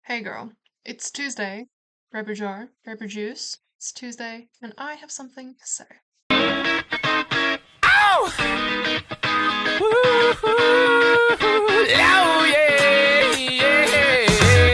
Hey girl, it's Tuesday. Grab your jar, grab your juice. It's Tuesday, and I have something to say. Oh yeah,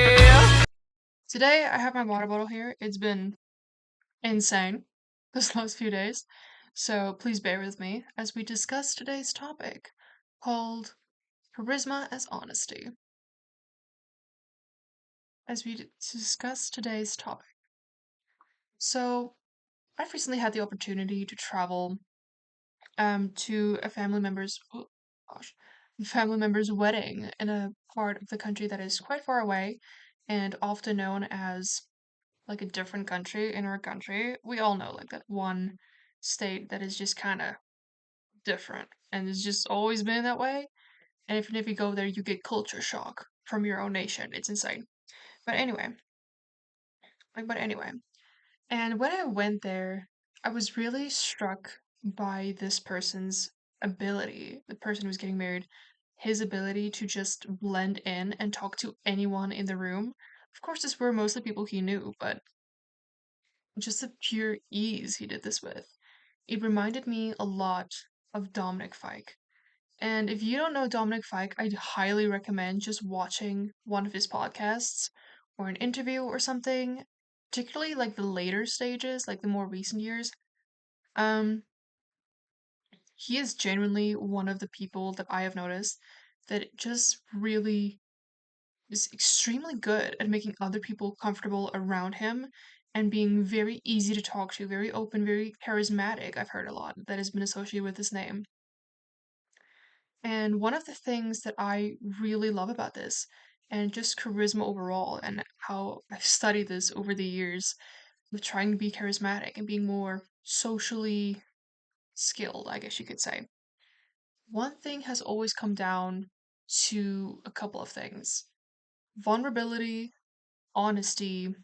yeah. Today, I have my water bottle here. It's been insane this last few days, so please bear with me as we discuss today's topic called Charisma as Honesty. As we discuss today's topic. So, I've recently had the opportunity to travel to a family member's oh gosh, family member's wedding in a part of the country that is quite far away and often known as like a different country in our country. We all know like that one state that is just kind of different and it's just always been that way. And even if you go there, you get culture shock from your own nation. It's insane. But anyway, but anyway, and when I went there, I was really struck by this person's ability, the person who was getting married, his ability to just blend in and talk to anyone in the room. Of course, this were mostly people he knew, but just the pure ease he did this with. It reminded me a lot of Dominic Fike. And if you don't know Dominic Fike, I'd highly recommend just watching one of his podcasts or an interview or something, particularly like the later stages, like the more recent years. Um, he is genuinely one of the people that I have noticed that just really is extremely good at making other people comfortable around him and being very easy to talk to, very open, very charismatic. I've heard a lot that has been associated with his name. And one of the things that I really love about this, and just charisma overall, and how I've studied this over the years with trying to be charismatic and being more socially skilled, I guess you could say. One thing has always come down to a couple of things: vulnerability, honesty,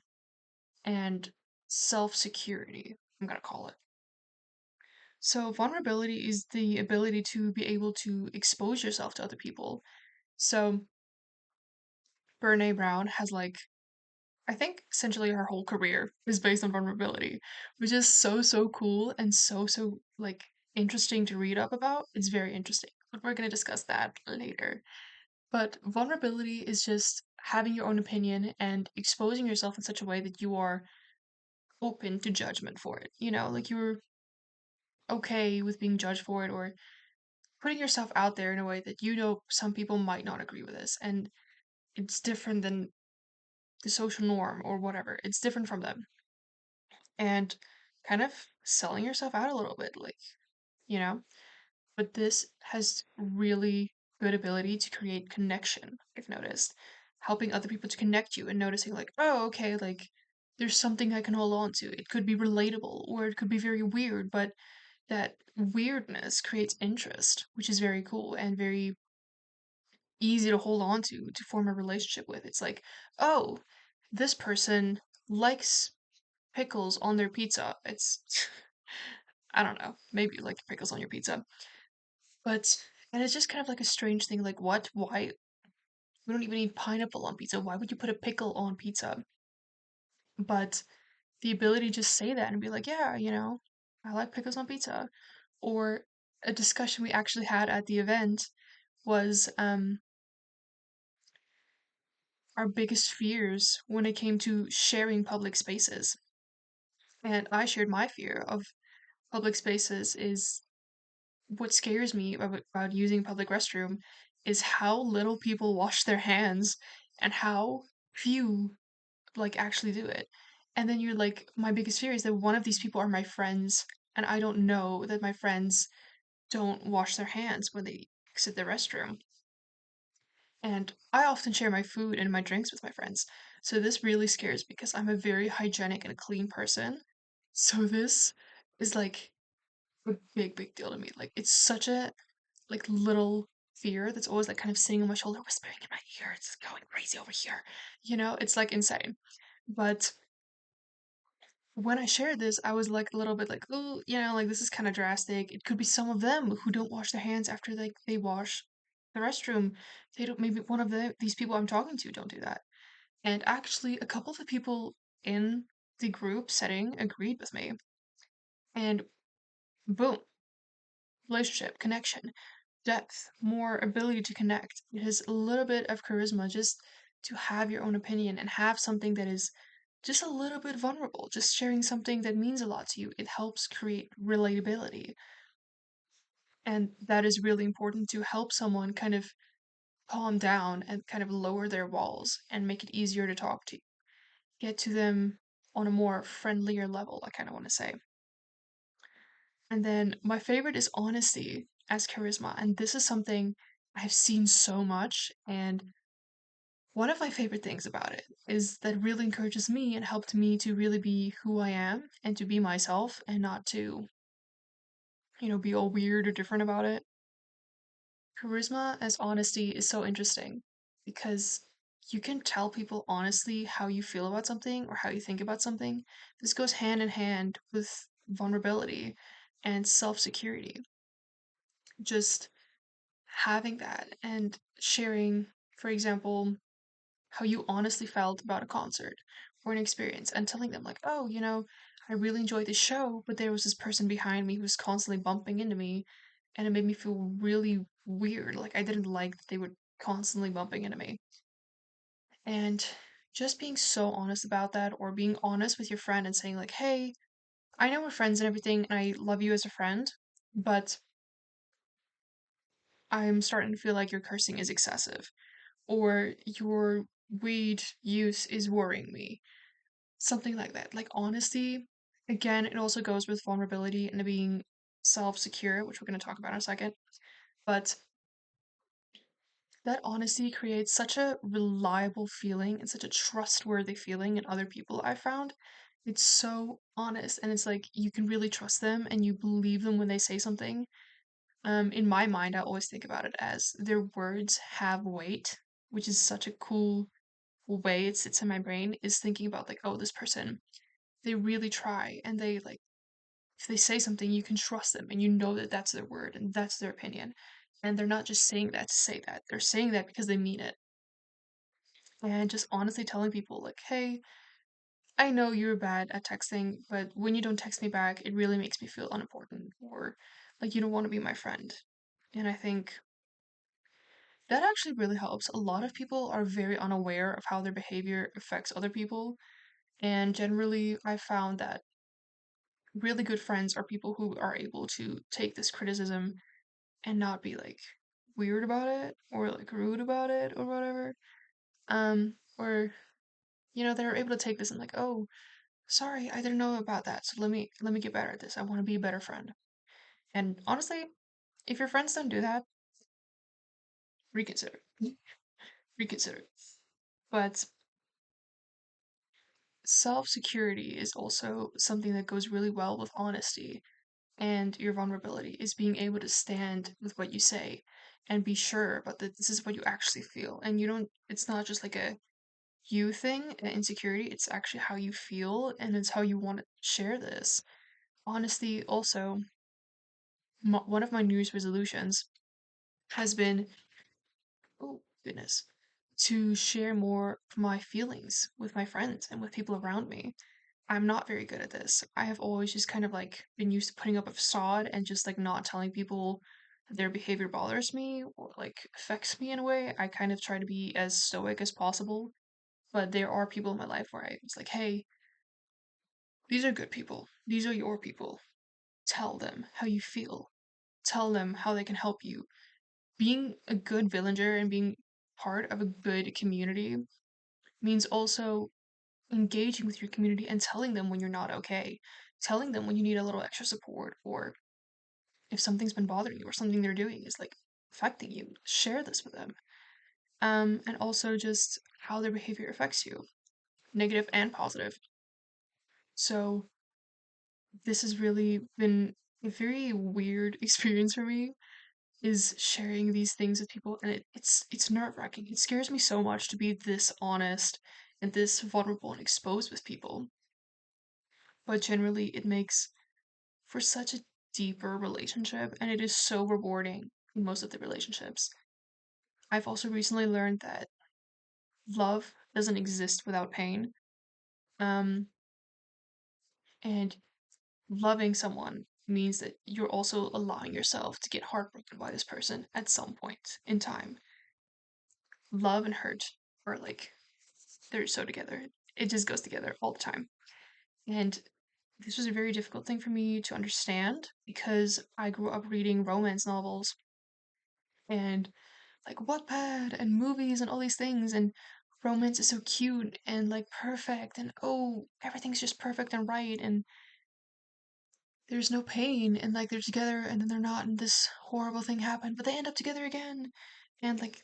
and self security, I'm gonna call it. So, vulnerability is the ability to be able to expose yourself to other people. So, Brene Brown has like I think essentially her whole career is based on vulnerability, which is so cool and so like interesting to read up about. It's very interesting, but we're going to discuss that later. But vulnerability is just having your own opinion and exposing yourself in such a way that you are open to judgment for it. Like you're okay with being judged for it or putting yourself out there in a way that some people might not agree with this and it's different than the social norm or whatever. It's different from them. And kind of selling yourself out a little bit, like, you know? But this has really good ability to create connection, I've noticed. Helping other people to connect you and noticing, like, oh, okay, like, there's something I can hold on to. It could be relatable or it could be very weird, but that weirdness creates interest, which is very cool and very easy to hold on to form a relationship with. It's like, oh, this person likes pickles on their pizza. It's I don't know, maybe you like pickles on your pizza. But and it's just kind of like a strange thing, like what? Why we don't even eat pineapple on pizza. Why would you put a pickle on pizza? But the ability to just say that and be like, yeah, I like pickles on pizza. Or a discussion we actually had at the event was our biggest fears when it came to sharing public spaces. And I shared my fear of public spaces is what scares me about using a public restroom is how little people wash their hands and how few like actually do it. And then you're like, my biggest fear is that one of these people are my friends, and I don't know that my friends don't wash their hands when they exit the restroom. And I often share my food and my drinks with my friends. So this really scares me because I'm a very hygienic and clean person. So this is like a big deal to me. Like it's such a like little fear that's always like kind of sitting on my shoulder, whispering in my ear, it's going crazy over here. It's like insane. But when I shared this, I was like a little bit like, oh, like this is kind of drastic. It could be some of them who don't wash their hands after they wash the restroom. They don't, maybe one of these people I'm talking to don't do that. And actually, a couple of the people in the group setting agreed with me. And boom, relationship, connection, depth, more ability to connect. It has a little bit of charisma just to have your own opinion and have something that is just a little bit vulnerable, just sharing something that means a lot to you. It helps create relatability. And that is really important to help someone kind of calm down and kind of lower their walls and make it easier to talk to, get to them on a more friendlier level, I kind of want to say. And then my favorite is honesty as charisma. And this is something I've seen so much. And one of my favorite things about it is that really encourages me and helped me to really be who I am and to be myself and not to, be all weird or different about it. Charisma as honesty is so interesting because you can tell people honestly how you feel about something or how you think about something. This goes hand in hand with vulnerability and self security. Just having that and sharing, for example, how you honestly felt about a concert or an experience and telling them, like, oh, I really enjoyed the show, but there was this person behind me who was constantly bumping into me and it made me feel really weird. Like, I didn't like that they were constantly bumping into me. And just being so honest about that, or being honest with your friend and saying, like, hey, I know we're friends and everything, and I love you as a friend, but I'm starting to feel like your cursing is excessive, or your weed use is worrying me. Something like that. Like honesty, again, it also goes with vulnerability and being self secure, which we're going to talk about in a second. But that honesty creates such a reliable feeling and such a trustworthy feeling in other people, I found. It's so honest and it's like you can really trust them and you believe them when they say something. In my mind, I always think about it as their words have weight, which is such a cool way it sits in my brain, is thinking about like, oh, this person, they really try and they like, if they say something, you can trust them and you know that that's their word and that's their opinion. And they're not just saying that to say that. They're saying that because they mean it. And just honestly telling people, like, hey, I know you're bad at texting, but when you don't text me back, it really makes me feel unimportant or like you don't want to be my friend. And I think that actually really helps. A lot of people are very unaware of how their behavior affects other people. And generally, I found that really good friends are people who are able to take this criticism and not be like weird about it or like rude about it or whatever. Or they're able to take this and like, oh, sorry, I didn't know about that. So let me get better at this. I want to be a better friend. And honestly, if your friends don't do that, reconsider. Reconsider. But self-security is also something that goes really well with honesty and your vulnerability is being able to stand with what you say and be sure about that this is what you actually feel. And you don't, it's not just like a you thing, an insecurity, it's actually how you feel and it's how you want to share this. Honesty, also, one of my New Year's resolutions has been, oh goodness, to share more of my feelings with my friends and with people around me. I'm not very good at this. I have always just kind of like been used to putting up a facade and just like not telling people that their behavior bothers me or like affects me in a way. I kind of try to be as stoic as possible, but there are people in my life where I was like, hey, these are good people. These are your people. Tell them how you feel. Tell them how they can help you. Being a good villager and being part of a good community means also engaging with your community and telling them when you're not okay, telling them when you need a little extra support, or if something's been bothering you or something they're doing is like affecting you, share this with them. And also just how their behavior affects you, negative and positive. So this has really been a very weird experience for me is sharing these things with people and it's nerve-wracking. It scares me so much to be this honest and this vulnerable and exposed with people. But generally it makes for such a deeper relationship and it is so rewarding in most of the relationships. I've also recently learned that love doesn't exist without pain. Um, and loving someone means that you're also allowing yourself to get heartbroken by this person at some point in time. Love and hurt are like they're so together. It just goes together all the time. And this was a very difficult thing for me to understand because I grew up reading romance novels and like Wattpad and movies and all these things, and romance is so cute and like perfect, and oh, everything's just perfect and right, and there's no pain, and like they're together and then they're not, and this horrible thing happened, but they end up together again. And like,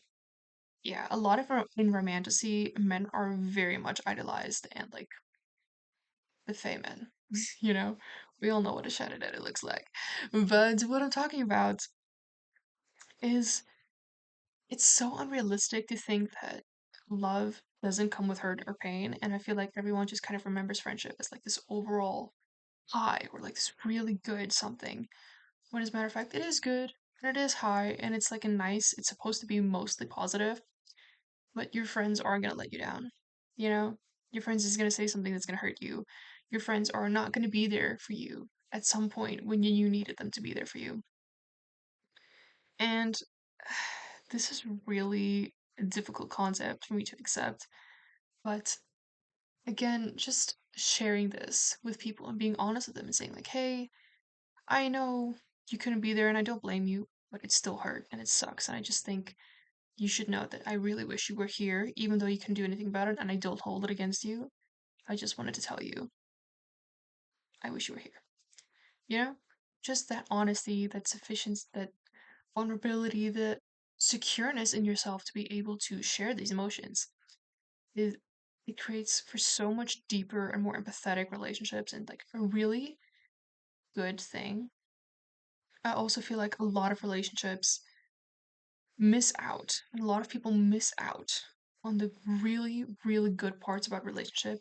yeah, a lot of in romantasy, men are very much idolized and like the Fey men. You know, we all know what a shadow daddy looks like. But what I'm talking about is it's so unrealistic to think that love doesn't come with hurt or pain. And I feel like everyone just kind of remembers friendship as like this overall high or like this really good something. When as a matter of fact, it is good and it is high and it's like a nice, it's supposed to be mostly positive, but your friends are gonna let you down. You know, your friends is gonna say something that's gonna hurt you. Your friends are not gonna be there for you at some point when you needed them to be there for you. And this is really a difficult concept for me to accept. But again, just sharing this with people and being honest with them and saying, like, hey, I know you couldn't be there and I don't blame you, but it still hurt and it sucks. And I just think you should know that I really wish you were here, even though you couldn't do anything about it and I don't hold it against you. I just wanted to tell you, I wish you were here. You know? Just that honesty, that sufficiency, that vulnerability, the secureness in yourself to be able to share these emotions. It, it creates for so much deeper and more empathetic relationships and like a really good thing. I also feel like a lot of relationships miss out, and a lot of people miss out on the really, really good parts about relationship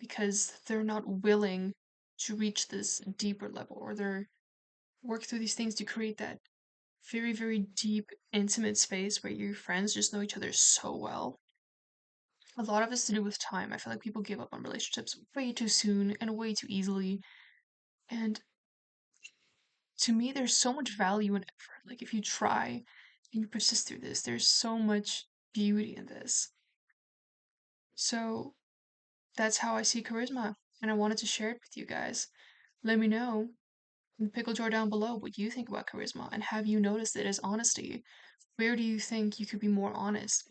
because they're not willing to reach this deeper level or they're work through these things to create that very, very deep, intimate space where your friends just know each other so well. A lot of it's to do with time. I feel like people give up on relationships way too soon and way too easily. And to me, there's so much value in effort. Like, if you try and you persist through this, there's so much beauty in this. So, that's how I see charisma. And I wanted to share it with you guys. Let me know in the pickle jar down below what you think about charisma. And have you noticed it as honesty? Where do you think you could be more honest?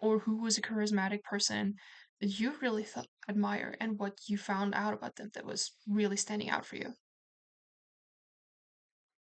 Or who was a charismatic person that you really admire and what you found out about them that was really standing out for you?